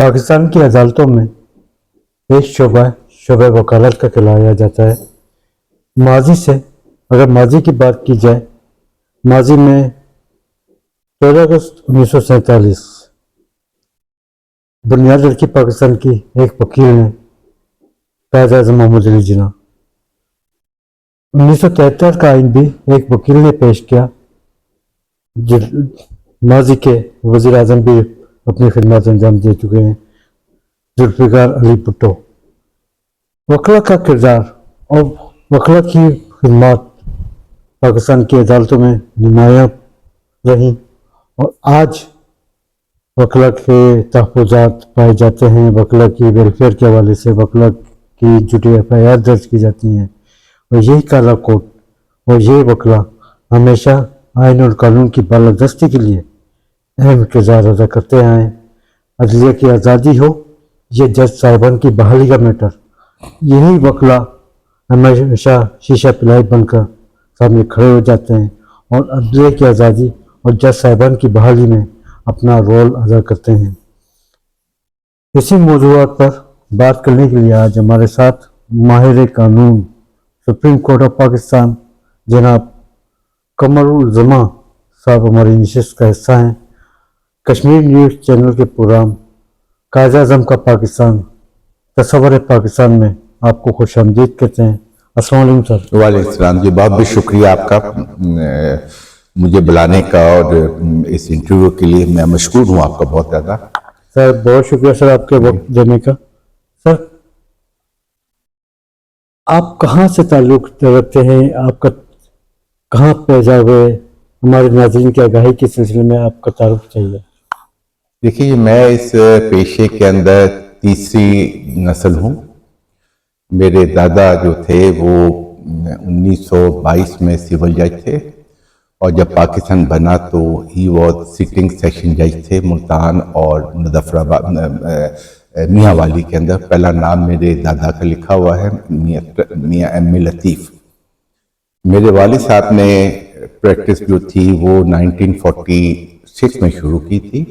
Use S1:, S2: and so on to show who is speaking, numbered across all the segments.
S1: پاکستان کی عدالتوں میں ایک شعبہ وکالت کا کھلایا جاتا ہے۔ ماضی کی بات کی جائے، ماضی میں 13 اگست 1947 بنیاد رکھی پاکستان کی ایک وکیل نے، قائد اعظم محمد علی جناح۔ 1973 کا آئین بھی ایک وکیل نے پیش کیا۔ ماضی کے وزیر اعظم بھی اپنی خدمات انجام دے چکے ہیں، ذوالفقار علی بھٹو۔ وکلا کا کردار اور وکلا کی خدمات پاکستان کی عدالتوں میں نمایاں رہیں، اور آج وکلا کے تحفظات پائے جاتے ہیں۔ وکلا کی ویلفیئر کے حوالے سے وکلا کی جھوٹی FIR درج کی جاتی ہیں، اور یہی کالا کوٹ اور یہ وکلا ہمیشہ آئین اور قانون کی بالادستی کے لیے اہم کردار ادا کرتے آئے ہیں۔ عدلیہ کی آزادی ہو یا جج صاحبان کی بحالی کا میٹر، یہی وکلا ہمیشہ شیشہ پلائی بن کر سامنے کھڑے ہو جاتے ہیں اور عدلیہ کی آزادی اور جج صاحبان کی بحالی میں اپنا رول ادا کرتے ہیں۔ اسی موضوعات پر بات کرنے کے لیے آج ہمارے ساتھ ماہر قانون سپریم کورٹ آف پاکستان جناب قمر الزماں صاحب ہماری نشست کا حصہ ہیں۔ کشمیر نیوز چینل کے پروگرام قائد اعظم کا پاکستان، تصور پاکستان میں آپ کو خوش آمدید کہتے ہیں۔ السلام علیکم سر۔
S2: وعلیکم السلام جی، بہت بہت شکریہ آپ کا مجھے بلانے کا، اور اس انٹرویو کے لیے میں مشکور ہوں آپ کا بہت زیادہ۔
S1: سر بہت شکریہ سر آپ کے وقت دینے کا۔ سر آپ کہاں سے تعلق رکھتے ہیں؟ آپ کا کہاں پیدا ہوئے؟ ہمارے ناظرین کی آگاہی کے سلسلے میں آپ کا تعارف چاہیے۔
S2: دیکھیے، میں اس پیشے کے اندر تیسری نسل ہوں۔ میرے دادا جو تھے وہ 1922 میں سول جج تھے، اور جب پاکستان بنا تو ہی واز سٹنگ سیشن جج تھے ملتان اور مظفرآباد میاں والی کے اندر۔ پہلا نام میرے دادا کا لکھا ہوا ہے میاں ایم اے لطیف۔ میرے والد صاحب نے پریکٹس جو تھی وہ 1946 میں شروع کی تھی،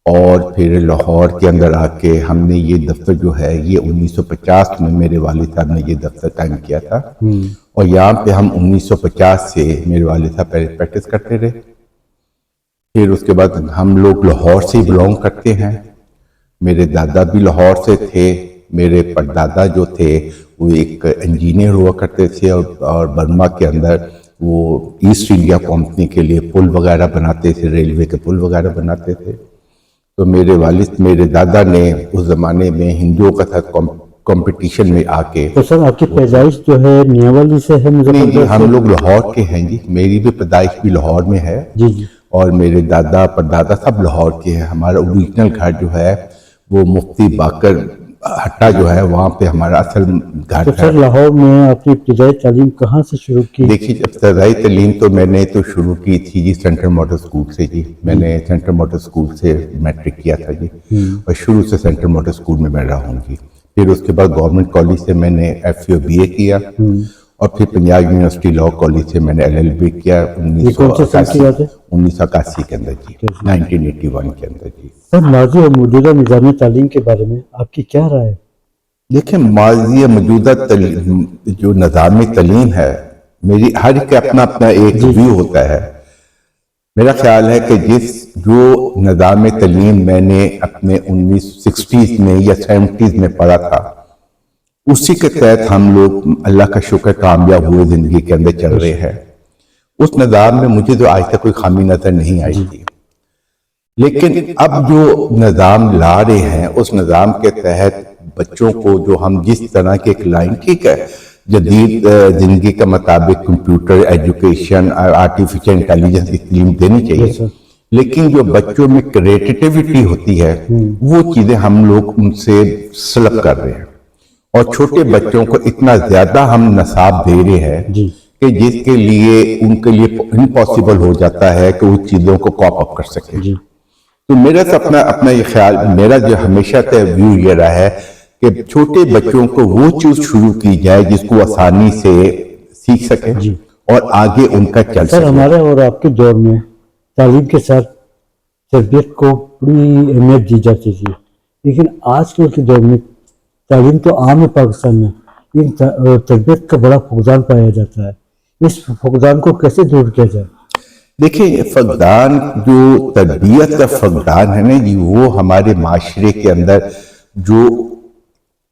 S2: اور پھر لاہور کے اندر آ کے ہم نے یہ دفتر جو ہے یہ 1950 میں میرے والد صاحب نے یہ دفتر قائم کیا تھا، اور یہاں پہ ہم 1950 سے میرے والد صاحب پہلے پریکٹس کرتے رہے۔ پھر اس کے بعد ہم لوگ لاہور سے بلونگ کرتے ہیں۔ میرے دادا بھی لاہور سے تھے، میرے پردادا جو تھے وہ ایک انجینئر ہوا کرتے تھے، اور برما کے اندر وہ ایسٹ انڈیا کمپنی کے لیے پل وغیرہ بناتے تھے، ریلوے کے پل وغیرہ بناتے تھے۔ تو میرے دادا نے اس زمانے میں ہندوؤں کا ساتھ کمپٹیشن میں آ کے۔
S1: تو سر آپ کی پیدائش جو ہے نیاوالی سے ہے؟
S2: نہیں، ہم لوگ لاہور کے ہیں جی، میری بھی پیدائش بھی لاہور میں ہے،
S1: جی،
S2: اور میرے دادا پردادا سب لاہور کے ہیں۔ ہمارا اوریجنل گھر جو ہے وہ مفتی باقر ہٹا جو ہے وہاں پہ ہمارا اصل گھر
S1: تو
S2: ہے۔
S1: سر لاہور میں اپنی ابتدائی تعلیم کہاں سے شروع کی؟
S2: دیکھیے، ابتدائی تعلیم تو میں نے تو شروع کی تھی جی سینٹرل ماڈل اسکول سے جی۔ میں نے سینٹرل ماڈل اسکول سے میٹرک کیا تھا جی، اور شروع سے سینٹرل ماڈل اسکول میں رہا ہوں جی۔ پھر اس کے بعد گورنمنٹ کالج سے میں نے FA اور BA کیا، اور پھر پنجاب یونیورسٹی لاء کالج سے میں نے LLB کیا 1981 کے اندر جی، 1981 کے اندر جی۔
S1: سر ماضی اور موجودہ نظام تعلیم کے بارے میں آپ کی کیا رائے ہے؟
S2: دیکھیں، ماضی موجودہ جو نظام تعلیم ہے، میری ہر ایک اپنا اپنا ایک ویو ہوتا ہے۔ میرا خیال ہے کہ جو نظام تعلیم میں نے اپنے 1960s میں یا 70s میں پڑھا تھا، اسی کے تحت ہم لوگ اللہ کا شکر کامیاب ہوئے زندگی کے اندر چل رہے ہیں۔ اس نظام میں مجھے تو آج تک کوئی خامی نظر نہیں آئی تھی، لیکن اب جو نظام لا رہے ہیں اس نظام کے تحت بچوں کو جو ہم جس طرح کے ایک لائن، ٹھیک ہے، جدید زندگی کے مطابق کمپیوٹر ایجوکیشن، آرٹیفیشل انٹیلیجنس کی تعلیم دینی چاہیے، لیکن جو بچوں میں کریٹیوٹی ہوتی ہے وہ چیزیں ہم لوگ ان سے سلب کر رہے ہیں، اور چھوٹے بچوں کو اتنا زیادہ ہم نصاب دے رہے ہیں کہ جس کے لیے ان کے لیے امپاسبل ہو جاتا ہے کہ وہ چیزوں کو کاپ اپ کر سکے۔ تو میرا اپنا یہ خیال، میرا جو ہمیشہ کا ویو یہ رہا ہے کہ چھوٹے بچوں کو وہ چیز شروع کی جائے جس کو آسانی سے سیکھ سکے اور آگے ان کا چل سکے۔
S1: سر ہمارے اور آپ کے دور میں تعلیم کے ساتھ تربیت کو بڑی اہمیت دی جاتی تھی، لیکن آج کل کے دور میں تعلیم تو عام ہے پاکستان میں، لیکن تربیت کا بڑا فقدان پایا جاتا ہے. اس فقدان کو کیسے دور کیا جائے؟
S2: دیکھیں، فقدان جو تربیت کا فقدان ہے نا جی، وہ ہمارے معاشرے کے اندر جو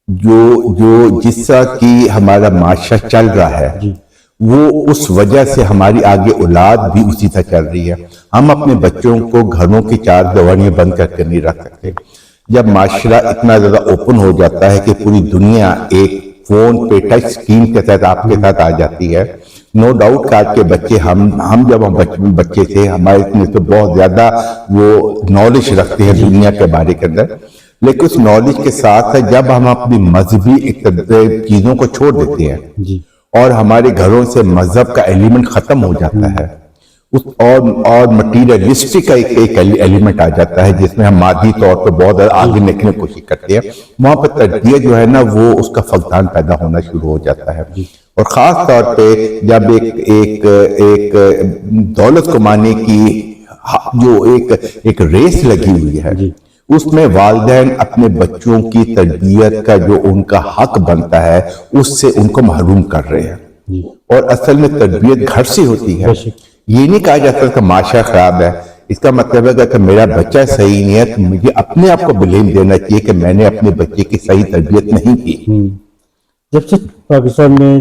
S2: جو جو جس طرح کی ہمارا معاشرہ چل رہا ہے
S1: جی
S2: وہ اس وجہ سے ہماری آگے اولاد بھی اسی طرح چل رہی ہے. ہم اپنے بچوں کو گھروں کی چار دیواریاں بند کر کے نہیں رکھ سکتے. جب معاشرہ اتنا زیادہ اوپن ہو جاتا ہے کہ پوری دنیا ایک فون پہ ٹچ اسکرین کے تحت آپ کے ساتھ آ جاتی ہے، نو ڈاؤٹ کہ آج کے بچے ہم جب ہم بچے تھے ہمارے میں تو بہت زیادہ وہ نالج رکھتے ہیں دنیا کے بارے کے اندر، لیکن اس نالج کے ساتھ جب ہم اپنی مذہبی چیزوں کو چھوڑ دیتے ہیں
S1: جی
S2: اور ہمارے گھروں سے مذہب کا ایلیمنٹ ختم ہو جاتا ہے اور مٹیریلسٹک کا ایک ایلیمنٹ آ جاتا ہے جس میں ہم مادی طور پر بہت زیادہ آگے نکلنے کی کوشش کرتے ہیں، وہاں پر تربیت جو ہے نا وہ اس کا فقدان پیدا ہونا شروع ہو جاتا ہے. اور خاص طور پہ جب ایک دولت کمانے کی جو ایک ریس لگی ہوئی ہے، اس میں والدین اپنے بچوں کی تربیت کا جو ان کا حق بنتا ہے اس سے ان کو محروم کر رہے ہیں. اور اصل میں تربیت گھر سے ہوتی ہے. یہ نہیں کہا جاتا کہ معاشرہ خراب ہے، اس کا مطلب ہے کہ میرا بچہ صحیح نہیں ہے تو مجھے اپنے آپ کو بلیم دینا چاہیے کہ میں نے اپنے بچے کی صحیح تربیت نہیں کی.
S1: جب سے پاکستان میں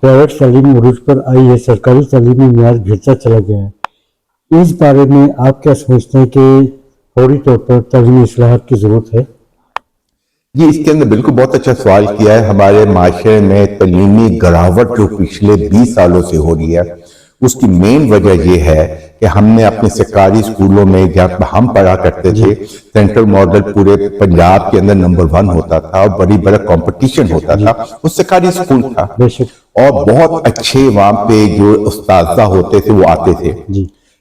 S1: پرائیویٹ تعلیم عروج پر آئی ہے، سرکاری تعلیمی معیار گرتا چلا گیا ہے، اس بارے میں آپ کیا سمجھتے ہیں کہ فوری طور پر تعلیمی اصلاحات کی ضرورت ہے؟
S2: جی، اس کے اندر بالکل بہت اچھا سوال کیا ہے. ہمارے معاشرے میں تعلیمی گراوٹ جو پچھلے 20 سالوں سے ہو رہی ہے، اس کی مین وجہ یہ ہے کہ ہم نے اپنے سرکاری اسکولوں میں جب ہم پڑھا کرتے تھے، سینٹرل ماڈل پورے پنجاب کے اندر نمبر 1 ہوتا تھا اور بڑی بڑا کمپٹیشن ہوتا تھا. وہ سرکاری اسکول تھا اور بہت اچھے وہاں پہ جو اساتذہ ہوتے تھے وہ آتے تھے.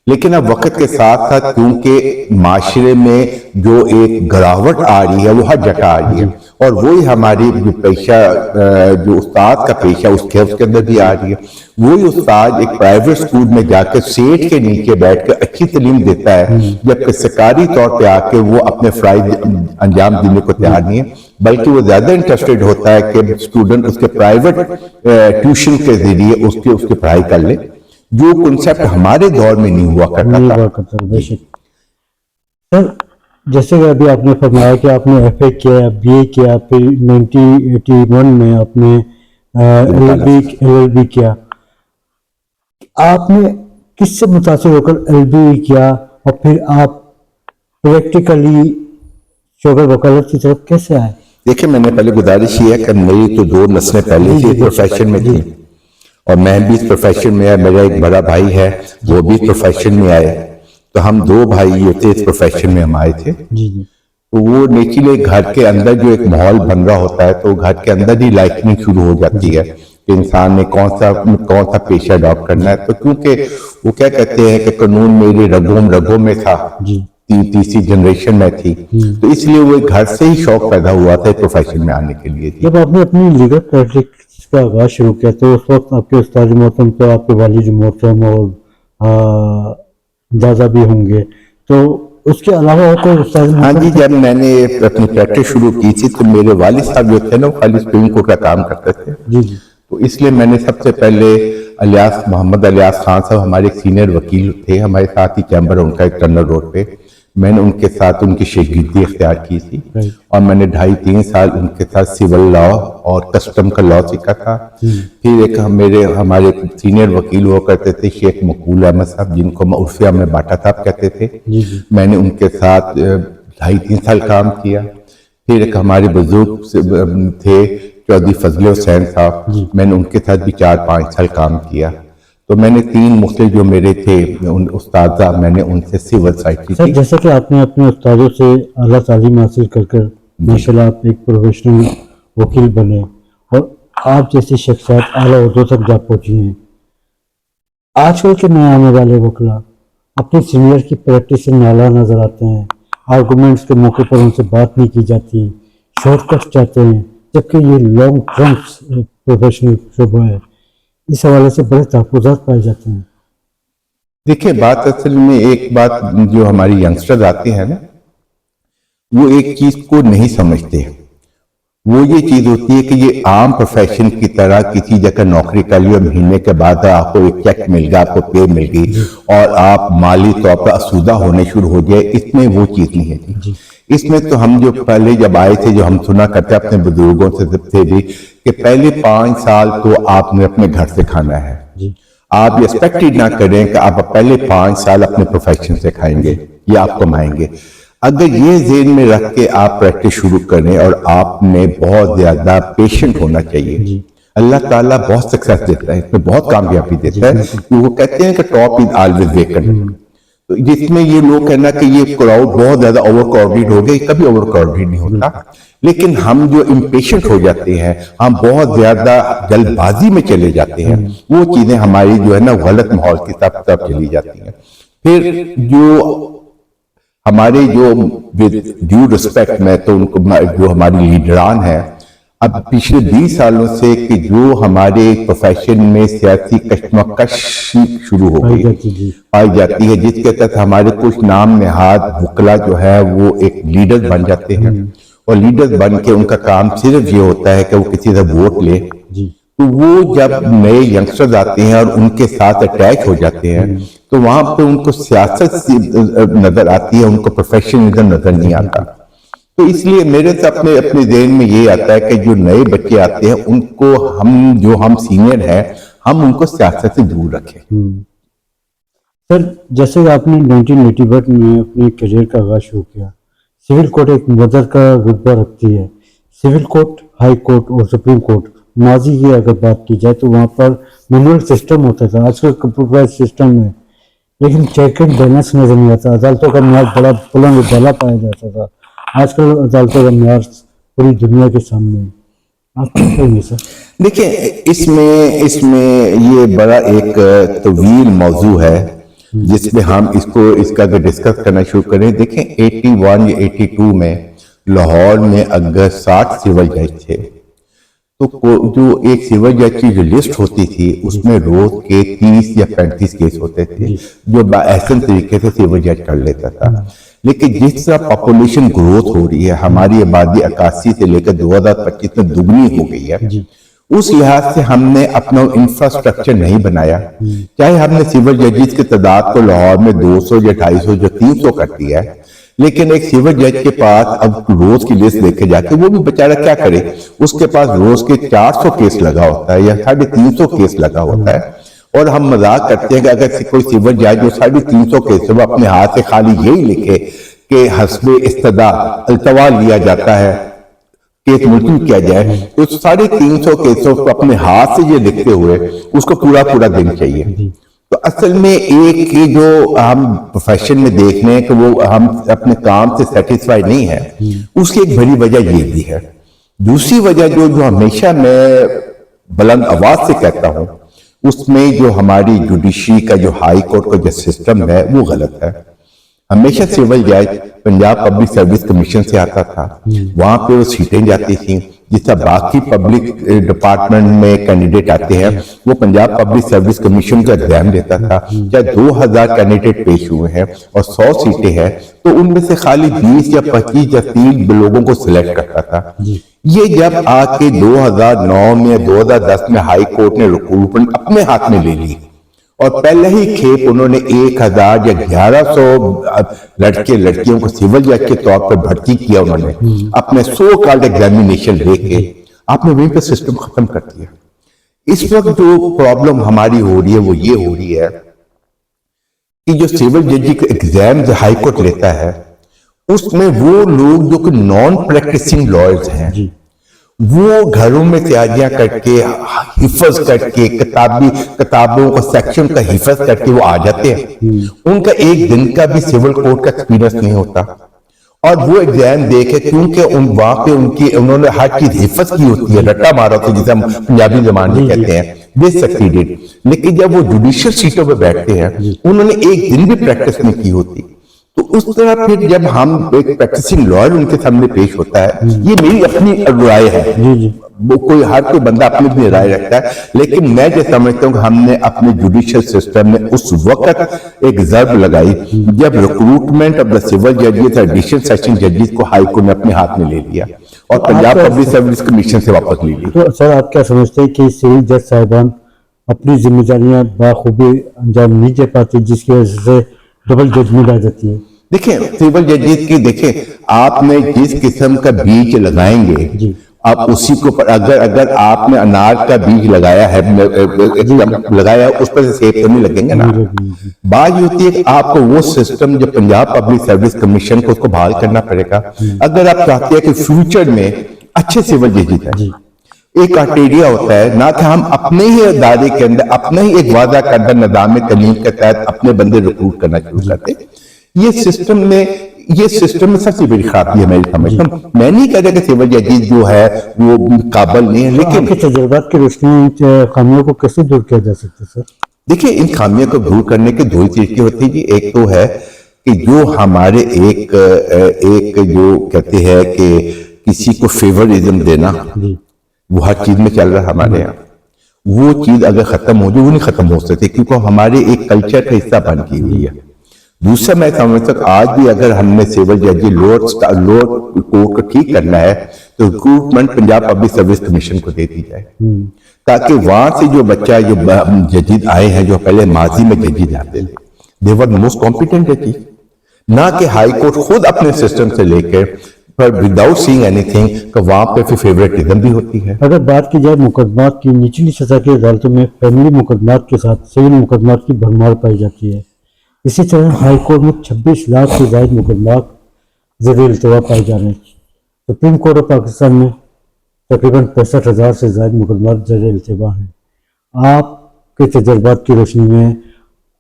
S2: لیکن اب وقت کے ساتھ ساتھ کیونکہ معاشرے میں جو ایک گراوٹ آ رہی ہے وہ ہر جگہ آ رہی ہے، اور وہی ہماری جو پیشہ جو استاد کا پیشہ اس کے اندر بھی آ رہی ہے. وہی استاد ایک پرائیویٹ اسکول میں جا کے سیٹ کے نیچے بیٹھ کے اچھی تعلیم دیتا ہے، جبکہ سرکاری طور پہ آ کے وہ اپنے فرائض انجام دینے کو تیار نہیں ہے، بلکہ وہ زیادہ انٹرسٹڈ ہوتا ہے کہ اسٹوڈنٹ اس کے پرائیویٹ ٹیوشن کے ذریعے اس کی پڑھائی کر لے، جو کنسیپٹ ہمارے دور میں نہیں ہوا کرتا تھا.
S1: بے شک. سر، جیسے کہ ابھی آپ نے فرمایا کہ آپ نے ایف اے کیا، بی اے کیا، پھر 1981 میں آپ نے ایل ایل بی کیا. آپ نے کس سے متاثر ہو کر ایل بی کیا اور پھر آپ پریکٹیکلی شعبہ وکالت کی طرف کیسے آئے؟
S2: دیکھیں، میں نے پہلے گزارش کی ہے کہ میری تو 2 نسلیں پہلے سے پروفیشن میں تھی اور میں بھی اس پروفیشن میں آیا. میرا ایک بڑا بھائی ہے وہ بھی پروفیشن میں آئے، تو ہم 2 بھائی ہوتے اس پروفیشن میں ہم آئے تھے. تو وہ نیچرلی گھر کے اندر جو ایک ماحول بن رہا ہوتا ہے تو گھر کے اندر ہی لائکنگ شروع ہو جاتی ہے کہ انسان نے کون سا پیشہ اڈاپٹ کرنا ہے. تو کیونکہ وہ کیا کہتے ہیں کہ قانون میرے رگوں میں تھا، تیسری جنریشن میں تھی، تو اس لیے وہ گھر سے ہی شوق پیدا ہوا تھا پروفیشن میں آنے کے لیے.
S1: جب آپ نے اپنی لیگل پریکٹس کا آغاز شروع کیا تو اس وقت آپ کے استاد محترم تو آپ کے والد محترم اور دادا بھی ہوں گے، تو اس کے علاوہ اور کوئی استاد محترم؟
S2: ہاں جی، جب میں نے اپنی پریکٹس شروع کی تھی تو میرے والد صاحب جو تھے نا وہ خالی سپریم کورٹ کا کام کرتے تھے. تو اس لیے میں نے سب سے پہلے محمد الیاس خان صاحب ہمارے ایک سینئر وکیل تھے، ہمارے ساتھ ہی چیمبر ان کا ایک ٹرنل روڈ پہ، میں نے ان کے ساتھ ان کی شاگردی اختیار کی تھی اور میں نے 2.5-3 سال ان کے ساتھ سول لا اور کسٹم کا لا سیکھا تھا. پھر ایک ہمارے سینئر وکیل ہوا کرتے تھے شیخ مقبول احمد صاحب، جن کو عرفیہ میں باٹا صاحب کہتے تھے، میں نے ان کے ساتھ 2.5-3 سال کام کیا. پھر ایک ہمارے بزرگ تھے چودھری فضل حسین صاحب، میں نے ان کے ساتھ بھی 4-5 سال کام کیا. تو میں نے 3 مختلف جو میرے تھے استاذہ، میں نے ان سے سول سائٹ کی تھی.
S1: جیسا کہ آپ نے اپنے استادوں سے اعلیٰ تعلیم حاصل کر ماشاءاللہ آپ ایک پروفیشنل وکیل بنے اور آپ جیسی شخصیات اعلیٰ عہدوں تک جا پہنچی ہیں. آج کل کے نئے آنے والے وکلا اپنے سینئر کی پریکٹس سے نالاں نظر آتے ہیں، آرگومنٹس کے موقع پر ان سے بات نہیں کی جاتی، شارٹ کٹ چاہتے ہیں، جبکہ یہ لانگ ٹرم پروفیشنل شعبہ ہے. اس حوالے سے بڑے تحفظات پائے جاتے ہیں.
S2: دیکھیں، بات اصل میں ایک بات جو ہماری ینگسٹرز آتے ہیں نا، وہ ایک چیز کو نہیں سمجھتے. وہ یہ چیز ہوتی ہے کہ یہ عام پروفیشن کی طرح کسی جگہ نوکری کر لی اور مہینے کے بعد آپ کو ایک چیک مل گیا, آپ کو پے مل گئی اور آپ مالی طور پر آسودہ ہونے شروع ہو گئے. اس میں وہ چیز نہیں ہے. اس میں تو ہم جو پہلے جب آئے تھے, جو ہم سنا کرتے اپنے بزرگوں سے بھی, کہ پہلے 5 سال تو آپ نے اپنے گھر سے کھانا ہے. آپ یہ ایکسپیکٹ نہ کریں کہ آپ پہلے 5 سال اپنے پروفیشن سے کھائیں گے یا آپ کمائیں گے. اگر یہ ذہن میں رکھ کے آپ پریکٹس شروع کریں, اور آپ نے بہت زیادہ پیشنٹ ہونا چاہیے. اللہ تعالیٰ بہت سکسیس دیتا ہے, اس میں بہت کامیابی دیتا ہے. وہ کہتے ہیں کہ ٹاپ از آلویز ویکنٹ. جس میں یہ لوگ کہنا کہ یہ کراؤڈ بہت زیادہ اوور کراؤڈیڈ ہو گئی, کبھی اوور کراؤڈیڈ نہیں ہوتا. لیکن ہم جو امپیشنٹ ہو جاتے ہیں, ہم بہت زیادہ جلد بازی میں چلے جاتے ہیں, وہ چیزیں ہماری جو ہے نا غلط ماحول کی طرف چلی جاتی ہیں. پھر جو ہمارے جو ڈیو رسپیکٹ میں تو ان کو جو ہماری لیڈران ہیں اب پچھلے 20 سالوں سے, کہ جو ہمارے پروفیشن میں سیاسی کشمکش شروع ہو گئی پائی جاتی ہے, جس کے تحت ہمارے کچھ نام نہاد وکلا جو ہے وہ ایک لیڈر بن جاتے ہیں, اور لیڈر بن کے ان کا کام صرف یہ ہوتا ہے کہ وہ کسی سے ووٹ لے. تو وہ جب نئے ینگسٹرز آتے ہیں اور ان کے ساتھ اٹیچ ہو جاتے ہیں, تو وہاں پہ ان کو سیاست نظر آتی ہے, ان کو پروفیشنلزم نظر نہیں آتا. تو اس لیے میرے سے اپنے ذہن میں یہ آتا ہے کہ جو نئے بچے آتے ہیں ان کو ہم سینئر ہیں, ہم ان کو سیاست سے دور رکھیں.
S1: سر جیسے آپ نے 1981 میں اپنے کیریئر کا آغاز شروع کیا, سول کورٹ ایک مدر کا رتبہ رکھتی ہے. سول کورٹ, ہائی کورٹ اور سپریم کورٹ, ماضی کی اگر بات کی جائے تو وہاں پر مینول سسٹم ہوتا تھا, آج کل کمپیوٹرائز سسٹم ہے, لیکن چیک اینڈ بیلنس نظر نہیں آتا. عدالتوں کا معیار بڑا بلند و بالا پایا جاتا تھا, آج کل عدالتوں کا معیار پوری دنیا کے سامنے ہے. آپ کیا کہیں گے سر؟
S2: دیکھیں اس میں یہ بڑا ایک طویل موضوع ہے جس میں ہم اس کا اگر ڈسکس کرنا شروع کریں. دیکھیں 81 یا 82 میں لاہور میں اگر 60 سول جج تھے, تو جو ایک سول جج کی جو لسٹ ہوتی تھی اس میں روز کے 30 یا 35 کیس ہوتے تھے جو باحسن طریقے سے سول جج کر لیتا تھا. لیکن جس طرح پاپولیشن گروتھ ہو رہی ہے, ہماری آبادی 81 سے لے کر 2025 میں دگنی ہو گئی ہے, اس لحاظ سے ہم نے اپنا انفراسٹرکچر نہیں بنایا. چاہے ہم نے سول ججز کی تعداد کو لاہور میں 200 یا 250 یا 300 کر دیا ہے, لیکن ایک سول جج کے پاس اب روز کی لسٹ دیکھے جا کے وہ بھی بیچارہ کیا کرے, اس کے پاس روز کے 400 کیس لگا ہوتا ہے یا 350 کیس لگا ہوتا ہے. اور ہم مذاق کرتے ہیں کہ اگر کوئی سول جج جو 350 کیس وہ اپنے ہاتھ سے خالی یہی لکھے کہ حسب استدعا التوا لیا جاتا ہے, کیس ملتوی کیا جائے, تو 350 کیسوں کو اپنے ہاتھ سے یہ لکھتے ہوئے اس کو پورا دن چاہیے. تو اصل میں ایک کی جو ہم پروفیشن میں دیکھ رہے ہیں کہ وہ ہم اپنے کام سے سیٹسفائی نہیں ہے, اس کی ایک بڑی وجہ یہ بھی ہے. دوسری وجہ جو ہمیشہ میں بلند آواز سے کہتا ہوں, اس میں جو ہماری جوڈیشری کا جو ہائی کورٹ کا جو سسٹم ہے وہ غلط ہے. ہمیشہ سول جج پنجاب پبلک سروس کمیشن سے آتا تھا, وہاں پہ وہ سیٹیں جاتی تھیں. جس طرح باقی پبلک ڈپارٹمنٹ میں کینڈیڈیٹ آتے ہیں وہ پنجاب پبلک سروس کمیشن کا ایگزام دیتا تھا. چاہے 2000 کینڈیڈیٹ پیش ہوئے ہیں اور 100 سیٹیں ہیں, تو ان میں سے خالی 20 یا 25 یا 30 لوگوں کو سلیکٹ کرتا تھا. یہ جب آ کے 2009 میں 2010 میں ہائی کورٹ نے ریکروٹمنٹ اپنے ہاتھ میں لے لی, اور پہلے ہی کھیپ انہوں نے 1000 یا 1100 لڑکے لڑکیوں کو سول جج کے طور پر بھرتی کیا. انہوں نے اپنے سو کالڈ ایگزامینیشن لے کے آپ نے وہیں پہ سسٹم ختم کر دیا. اس وقت جو پرابلم ہماری ہو رہی ہے وہ یہ ہو رہی ہے کہ جو سول ججی کا ایگزام ہائی کورٹ لیتا ہے اس میں وہ لوگ جو کہ نان پریکٹسنگ لائرز ہیں وہ گھروں میں تیاریاں کر کے حفظ کر کے کتابوں کو سیکشن کا حفظ کر کے وہ آ جاتے ہیں. ان کا ایک دن کا بھی سول کورٹ کا ایکسپیرینس نہیں ہوتا, اور وہ ایگزام دے کے کیونکہ وہاں پہ انہوں نے ہر چیز حفظ کی ہوتی ہے, رٹا مارا ہوتا ہے جسے ہم پنجابی زبان میں کہتے ہیں, دے سکسیڈڈ. لیکن جب وہ جوڈیشل سیٹوں پہ بیٹھتے ہیں انہوں نے ایک دن بھی پریکٹس نہیں کی ہوتی, تو تو اس طرح پھر جب ہم ایک پریکٹسنگ لائر ان کے سامنے پیش ہوتا ہے، یہ میری اپنی رائے ہے، وہ ہر کوئی بندہ اپنی اپنی رائے رکھتا ہے، لیکن میں جو سمجھتا ہوں کہ ہم نے اپنے جوڈیشل سسٹم میں اس وقت ایک ضرب لگائی جب ریکروٹمنٹ آف دا سول ججز اور ایڈیشنل سیشن ججز کو ہائی کورٹ نے اپنے ہاتھ میں لے لیا اور پنجاب پبلک سروس کمیشن سے واپس لے لی۔
S1: تو سر آپ کیا سمجھتے ہیں کہ سول جج صاحبان اپنی ذمہ داریاں بخوبی انجام نہیں دے پاتے، جس کی وجہ سے ڈبل ججمنٹ آ جاتی ہے؟
S2: دیکھیں سول ججز کی، دیکھیں آپ نے جس قسم کا بیج لگائیں گے آپ اسی کو اگر آپ نے انار کا بیج لگایا ہے اس پر سے سیب تو نہیں لگیں گے نا۔ بات یہ ہوتی ہے کہ آپ کو وہ سسٹم جو پنجاب پبلک سروس کمیشن کو اس کو بحال کرنا پڑے گا اگر آپ چاہتے ہیں کہ فیوچر میں اچھے سول ججز ہیں۔ ایک کرائٹیریا ہوتا ہے نہ کہ ہم اپنے ہی ادارے کے اندر اپنا ہی ایک وعدہ کردہ نظام تعلیم کے تحت اپنے بندے ریکروٹ کرنا شروع کرتے۔ یہ سسٹم میں سب سے بڑی خرابی ہے میری سمجھ میں۔ میں نہیں کہہ رہا کہ سول ججز جو ہے وہ قابل نہیں ہے، لیکن
S1: آپ کے تجربات کی روشنی میں خامیوں کو کیسے دور کیا جا سکتا ہے سر؟
S2: دیکھیں ان خامیوں کو دور کرنے کے دو ہی طریقے ہوتے ہیں جی۔ ایک تو ہے کہ جو ہمارے ایک جو کہتے ہیں کہ کسی کو فیورزم دینا، وہ ہر چیز میں چل رہا ہے ہمارے یہاں، وہ چیز اگر ختم ہو جائے وہ نہیں ختم ہو سکتی کیونکہ ہمارے ایک کلچر کا حصہ بن کی ہوئی ہے۔ دوسرا میں سمجھتا ہوں آج بھی اگر ہم نے سول جج لوور کورٹ کو ٹھیک کرنا ہے تو recruitment Punjab public service commission کو دے دی جائے تاکہ وہاں سے جو بچہ جو ججز آئے ہیں جو پہلے ماضی میں ججز آتے تھے they were the most competent judges، نہ کہ ہائی کورٹ خود اپنے سسٹم سے لے کے پر without seeing anything کہ وہاں پہ پھر فیوریٹزم بھی ہوتی ہے۔
S1: اگر بات کی جائے مقدمات کی، نچلی سطح کی عدالتوں میں فیملی مقدمات کے ساتھ سول مقدمات کی بھرمار پائی جاتی ہے۔ اسی طرح ہائی کورٹ میں 26 لاکھ سے زائد مقدمات زیر التوا پائے جا رہے ہیں۔ سپریم کورٹ آف پاکستان میں تقریباً 65,000 سے زائد مقدمات زیر التوا ہیں۔ آپ کے تجربات کی روشنی میں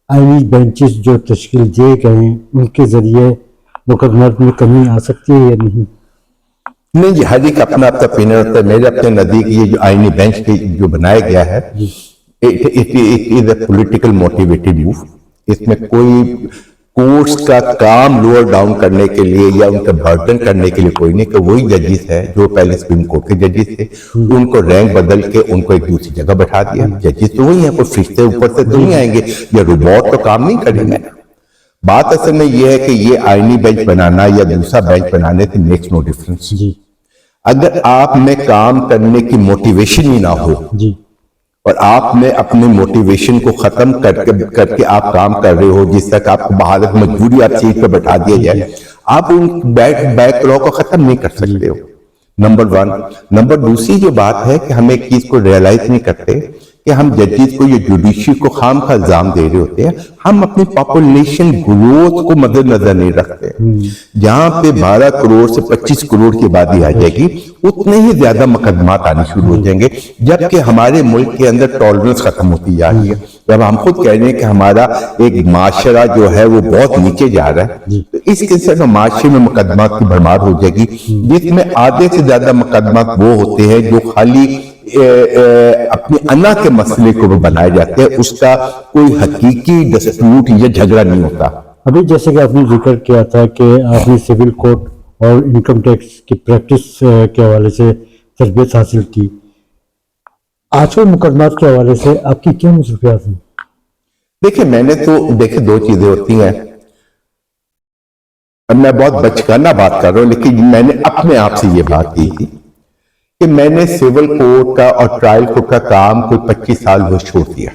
S1: آئینی بینچز جو تشکیل دیے گئے ہیں ان کے ذریعے مقدمات میں کمی آ سکتی ہے یا نہیں؟
S2: نہیں جی، ہر ایک اپنا اوپینین ہوتا ہے۔ میرے اپنے نزدیک یہ جو آئینی بینچ جو بنایا گیا ہے it is a political motivated move۔ اس میں کوئی کورٹس کا کام لوور ڈاؤن کرنے کے لیے یا ان کا برڈن کرنے کے لیے کوئی نہیں، کہ وہی ججز ہے جو پہلے سپریم کورٹ کے ججز تھے ان کو رینک بدل کے ان کو ایک دوسری جگہ بٹھا دیا۔ ججز تو وہی ہیں، کوئی فرشتے اوپر سے تو نہیں آئیں گے یا روبوٹ تو کام نہیں کریں گے۔ بات اصل میں یہ ہے کہ یہ آئینی بینچ بنانا یا دوسرا بینچ بنانے سے میکس نو ڈفرنس۔ اگر آپ میں کام کرنے کی موٹیویشن ہی نہ ہو اور آپ نے اپنی موٹیویشن کو ختم کر کے آپ کام کر رہے ہو، جس تک آپ کو بحالت مجبوری آپ سیٹ پہ بٹھا دیا جائے، آپ ان بیک لا کو ختم نہیں کر سکتے ہو۔ نمبر 1۔ نمبر دوسری جو بات ہے کہ ہم ایک چیز کو ریئلائز نہیں کرتے کہ ہم ججز کو یہ جوڈیشری کو خام خواہ الزام دے رہے ہوتے ہیں، ہم اپنی پاپولیشن گروتھ کو مد نظر نہیں رکھتے۔ جہاں پہ 12 کروڑ سے 25 کروڑ کی آبادی آ جائے گی اتنے ہی زیادہ مقدمات آنے شروع ہو جائیں گے، جبکہ ہمارے ملک کے اندر ٹالرنس ختم ہوتی جا رہی ہے۔ جب ہم خود کہہ رہے ہیں کہ ہمارا ایک معاشرہ جو ہے وہ بہت نیچے جا رہا ہے، تو اس قسم کے معاشرے میں مقدمات کی بھرمار ہو جائے گی، جس میں آدھے سے زیادہ مقدمات وہ ہوتے ہیں جو خالی اپنی انا کے مسئلے کو بنائے جاتے ہیں، اس کا کوئی حقیقی ڈسپیوٹ یا جھگڑا نہیں ہوتا۔
S1: ابھی جیسے کہ آپ نے ذکر کیا تھا کہ آپ نے سول کورٹ اور انکم ٹیکس کی پریکٹس کے حوالے سے تربیت حاصل کی، آج کے مقدمات کے حوالے سے آپ کی کیا مصروفیات ہیں؟
S2: دیکھیں میں نے تو دو چیزیں ہوتی ہیں، میں بہت بچگانہ بات کر رہا ہوں لیکن میں نے اپنے آپ سے یہ بات کی تھی کہ میں نے سول کورٹ کا اور ٹرائل کورٹ کا کام کوئی 25 سال وہ چھوڑ دیا۔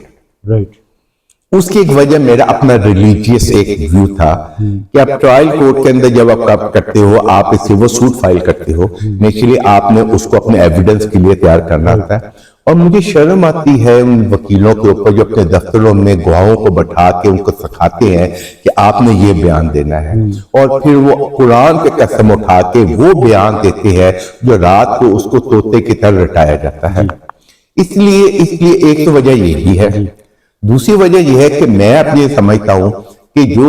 S2: اس کی ایک وجہ میرا اپنا ریلیجیس ایک ویو تھا کہ اب ٹرائل کورٹ کے اندر جب آپ کام کرتے ہو، آپ اس سے وہ سوٹ فائل کرتے ہو، نیچرلی آپ نے اس کو اپنے ایویڈنس کے لیے تیار کرنا ہوتا ہے، اور مجھے شرم آتی ہے ان وکیلوں کے اوپر جو اپنے دفتروں میں گواہوں کو بٹھا کے ان کو سکھاتے ہیں کہ آپ نے یہ بیان دینا ہے، اور پھر وہ قرآن کے قسم اٹھا کے وہ بیان دیتے ہیں جو رات کو اس کو طوطے کی طرح رٹایا جاتا ہے۔ اس لیے ایک تو وجہ یہی ہے۔ دوسری وجہ یہ ہے کہ میں اب یہ سمجھتا ہوں کہ جو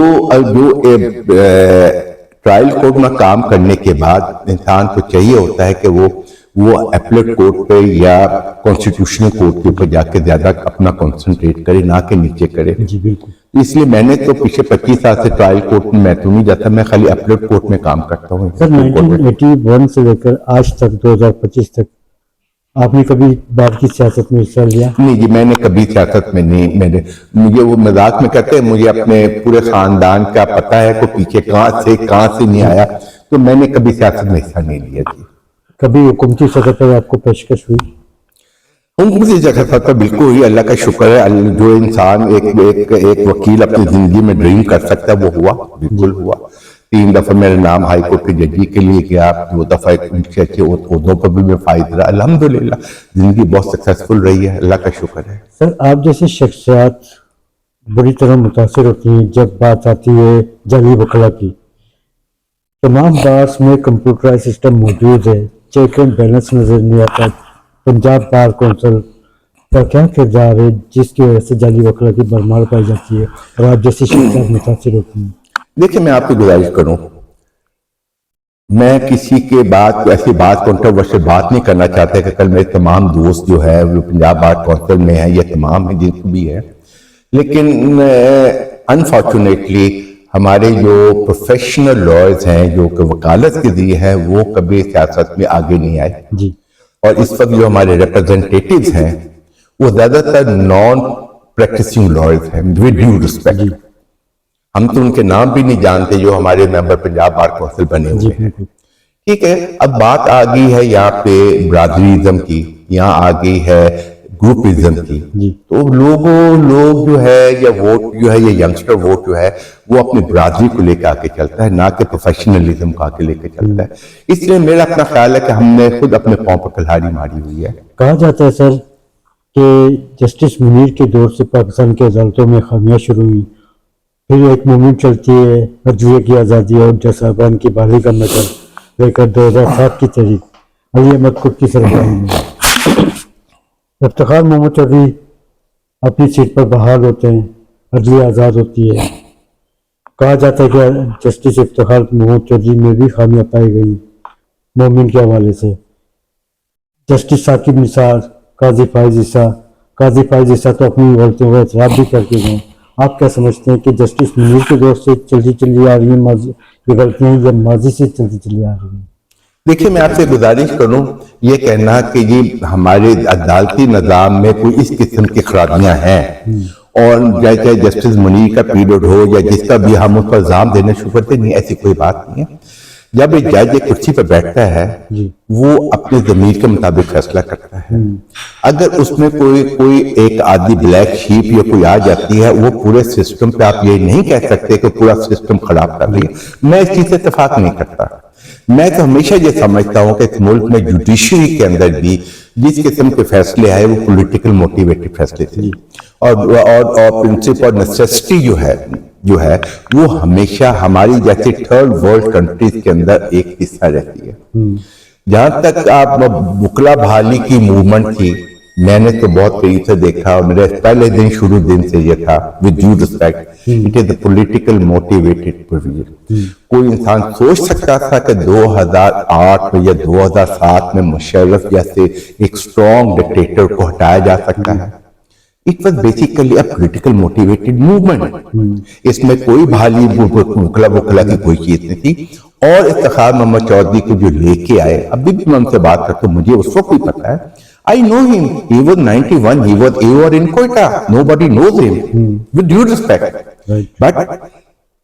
S2: ٹرائل کورٹ میں کام کرنے کے بعد انسان کو چاہیے ہوتا ہے کہ وہ وہ اپلیٹ کورٹ پہ یا کانسٹیٹیوشنل کورٹ کے اوپر جا کے زیادہ اپنا کنسنٹریٹ کرے، نہ کہ نیچے کرے.
S1: جی بالکل.
S2: اس لیے میں نے تو پچھلے 25 سال سے ٹرائل کورٹ میں تو نہیں جاتا، میں خالی اپلیٹ کورٹ میں کام کرتا ہوں.
S1: سر 1981 سے لے کر آج تک 2025 تک آپ نے کبھی بار کی سیاست میں حصہ لیا؟
S2: نہیں جی، میں نے کبھی سیاست میں نہیں، مجھے وہ مذاق میں کہتے ہیں، مجھے اپنے پورے خاندان کا پتہ ہے کہ پیچھے کہاں سے نہیں آیا، تو میں نے کبھی سیاست میں حصہ نہیں لیا. جی
S1: کبھی حکومتی سطح پر آپ کو پیشکش ہوئی؟
S2: حکومتی جگہ پر بالکل ہوئی. اللہ کا شکر ہے، جو انسان ایک وکیل اپنی زندگی میں ڈریم کر سکتا ہے وہ ہوا، بالکل ہوا. 3 دفعہ میرا نام ہائی کورٹ کے ججی کے لیے گیا، 2 دفعہ اچھے عہدوں پر بھی میں فائز رہا. الحمدللہ زندگی بہت سکسیسفل رہی ہے، اللہ کا شکر ہے.
S1: سر آپ جیسی شخصیات بری طرح متاثر ہوتی ہیں جب بات آتی ہے جعلی وکلا کی. تمام بارس میں کمپیوٹرائز سسٹم موجود ہے، چیک اینڈ بیلنس نظر نہیں آتا. پنجاب بار کونسل کا کیا کردار ہے جس کی وجہ سے جعلی وکلا کی بھرمار پائی جاتی ہے اور آپ جیسی شخصیات متاثر ہوتی ہیں؟
S2: دیکھیں میں آپ کو گزارش کروں، میں کسی کے بات ایسی بات کنٹروورشل بات نہیں کرنا چاہتا کہ کل میرے تمام دوست جو ہے وہ پنجاب بار کونسل میں ہیں یا تمام ہیں جن کو بھی ہے، لیکن انفارچونیٹلی ہمارے جو پروفیشنل لائرز ہیں جو کہ وکالت کے ذریعے ہیں وہ کبھی سیاست میں آگے نہیں آئے.
S1: جی.
S2: اور اس وقت جو ہمارے ریپرزنٹیٹیوز ہیں وہ زیادہ تر نان پریکٹسنگ لائرز ہیں. ود ڈیو ریسپیکٹ، ہم تو ان کے نام بھی نہیں جانتے جو ہمارے ممبر پنجاب بار کونسل بنے ہوئے ہیں. ٹھیک ہے، اب بات آ گئی ہے یہاں پہ برادریزم کی، یہاں آ گئی ہے گروپزم کی. تو لوگ جو ہے یا ووٹ جو ہے یا ینگسٹر ووٹ جو ہے وہ اپنی برادری کو لے کے آ کے چلتا ہے، نہ کہ پروفیشنلزم کو آ کے لے کے چلتا ہے. اس لیے میرا اپنا خیال ہے کہ ہم نے خود اپنے پاؤں پر کلہاڑی ماری ہوئی ہے.
S1: کہا جاتا ہے سر کہ جسٹس منیر کے دور سے پاکستان کے عدالتوں میں خامیاں شروع ہوئی، پھر ایک موومنٹ چلتی ہے عدلیہ کی آزادی اور جج صاحبان کی بحالی کا میٹر لے کر 2007 کی تاریخ علی احمد خود کی سربراہی میں افتخار محمد چودھری اپنی سیٹ پر بحال ہوتے ہیں، عدلیہ آزاد ہوتی ہے. کہا جاتا ہے کہ جسٹس افتخار محمد چودھری میں بھی خامیاں پائی گئی مومن کے حوالے سے. جسٹس ثاقب نثار، قاضی فائز عیسیٰ تو اپنی غلطیوں کا اعتراف بھی کر کے گئے. آپ کیا سمجھتے ہیں کہ جسٹس منیر کے دور سے چلی آ رہی ہیں یہ غلطیاں یا ماضی سے چلی آ رہی ہیں؟
S2: دیکھیں میں آپ سے گزارش کروں، یہ کہنا کہ یہ ہمارے عدالتی نظام میں کوئی اس قسم کی خرابیاں ہیں اور چاہے جسٹس منیر کا پیریڈ ہو یا جس کا بھی ہم اس پر الزام دینے شروع کرتے نہیں، ایسی کوئی بات نہیں ہے. جب ایک جج ایک کرسی پہ بیٹھتا ہے وہ اپنے ضمیر کے مطابق فیصلہ کرتا ہے. اگر اس میں کوئی ایک آدھی بلیک شیپ یا کوئی آ جاتی ہے وہ پورے سسٹم پہ آپ یہ نہیں کہہ سکتے کہ پورا سسٹم خراب کر رہی ہے. میں اس چیز سے اتفاق نہیں کرتا. میں تو ہمیشہ یہ سمجھتا ہوں کہ اس ملک میں جوڈیشری کے اندر بھی جس قسم کے فیصلے آئے وہ پولیٹیکل موٹیویٹڈ فیصلے تھے اور پرنسپل اور نیسیسٹی جو ہے وہ ہمیشہ ہماری جیسے تھرڈ ورلڈ کنٹریز کے اندر ایک حصہ رہتی ہے. جہاں تک آپ وکلا بحالی کی موومنٹ تھی، میں نے تو بہت قریب سے دیکھا اور میرے پہلے شروع دن سے یہ تھا with due respect it is a political motivated provision. کوئی انسان سوچ سکتا تھا کہ 2008 میں یا 2007 میں مشرف جیسے ایک اسٹرانگ ڈکٹیٹر کو ہٹایا جا سکتا ہے؟ It was basically a political motivated movement. اس میں کوئی بحالی وکلا کی کوئی چیز نہیں تھی. اور افتخار محمد چودھری کو جو لے کے آئے، ابھی بھی میں ان سے بات کرتا ہوں، مجھے اس وقت بھی پتا ہے. I know him. He was 91. He was AOR in Quetta. Nobody knows him. With due respect. But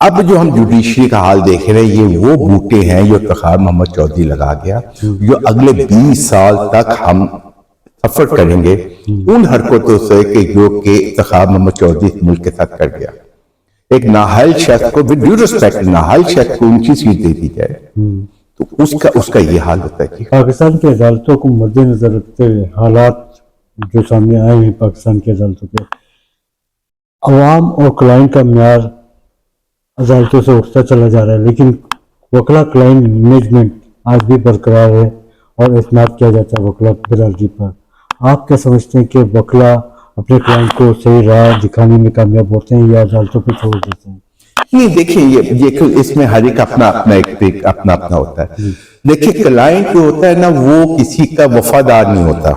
S2: اب جو ہم جوڈیشری کا حال دیکھ رہے ہیں یہ وہ بوٹے ہیں جو افتخار محمد چودھری لگا گیا، جو اگلے 20 سال تک ہم سفر کریں گے ان حرکتوں سے جو کہ افتخار محمد چودھری اس ملک کے ساتھ کر گیا. ایک نااہل شخص کو with due respect نااہل شخص کو اونچی سیٹ دے دی جائے تو اس کا یہ حال ہوتا ہے.
S1: پاکستان کی عدالتوں کو مد نظر رکھتے ہوئے حالات جو سامنے آئے ہیں پاکستان کی عدالتوں کے، عوام اور کلائنٹ کا معیار عدالتوں سے اٹھتا چلا جا رہا ہے، لیکن وکلا کلائنٹ مینجمنٹ آج بھی برقرار ہے اور اعتماد کیا جاتا ہے وکلا برادری پر. آپ کیا سمجھتے ہیں کہ وکلا اپنے کلائنٹ کو صحیح راہ دکھانے میں کامیاب ہوتے ہیں یا عدالتوں پہ چھوڑ دیتے ہیں؟
S2: نہیں دیکھیں یہ اس میں ہر ایک اپنا اپنا ہوتا ہے. دیکھیں کلائنٹ جو ہوتا ہے نا وہ کسی کا وفادار نہیں ہوتا.